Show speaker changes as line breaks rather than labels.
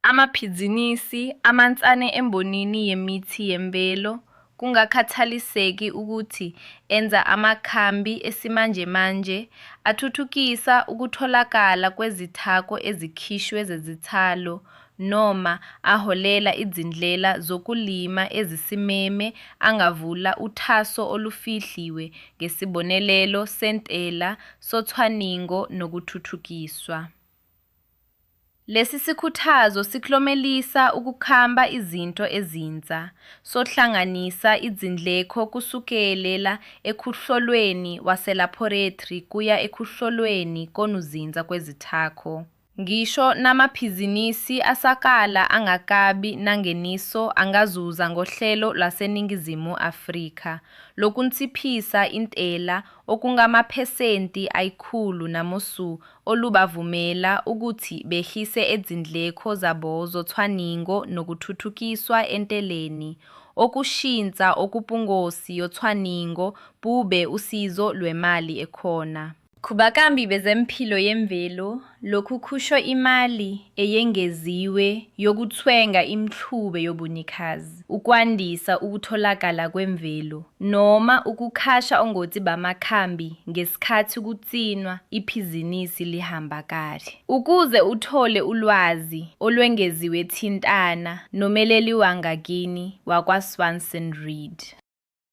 Amabhizinisi amancane embonini yemithi yemvelo kungakhathaliseki ukuthi enza amakhambi esimanjemanje athuthukisa ukutholakala kwezithako ezikhishwe zezithalo noma aholela izindlela zokulima ezisimeme angavula uthaso olufihliwe ngesibonelelo sentela socwaningo nokuthuthukiswa. Lesi sikhuthazo siklomelisa ukukhamba izinto ezintsha, sohlanganisa izindleko kusukelela ekuhlolweni waselabhorethri kuya ekuhlolweni konuzinza kwezithako. Ngisho namabhizinisi asakala angakabi nangeniso angazuza ngohlelo lwaseNingizimu Afrika lokunciphisa intela okungamaphesenti ayikhulu namusu olubavumela ukuthi behlise izindleko zabo zocwaningo nokuthuthukiswa enteleni, okushintsha okubungosi yocwaningo bube usizo lwemali ekhona. Kubakambi bezempilo yemvelo, lokhu kusho imali eyengeziwe yokuthwenga imixube yobunikazi, ukwandisa ukutholakala kwemvelo, noma ukukhasha ongoti bamakhambi ngesikhathi kugcinwa ibhizinisi lihamba kahle. Ukuze uthole ulwazi olwengeziwe thintana nomeleli wangakini wakwaSwanson Reed.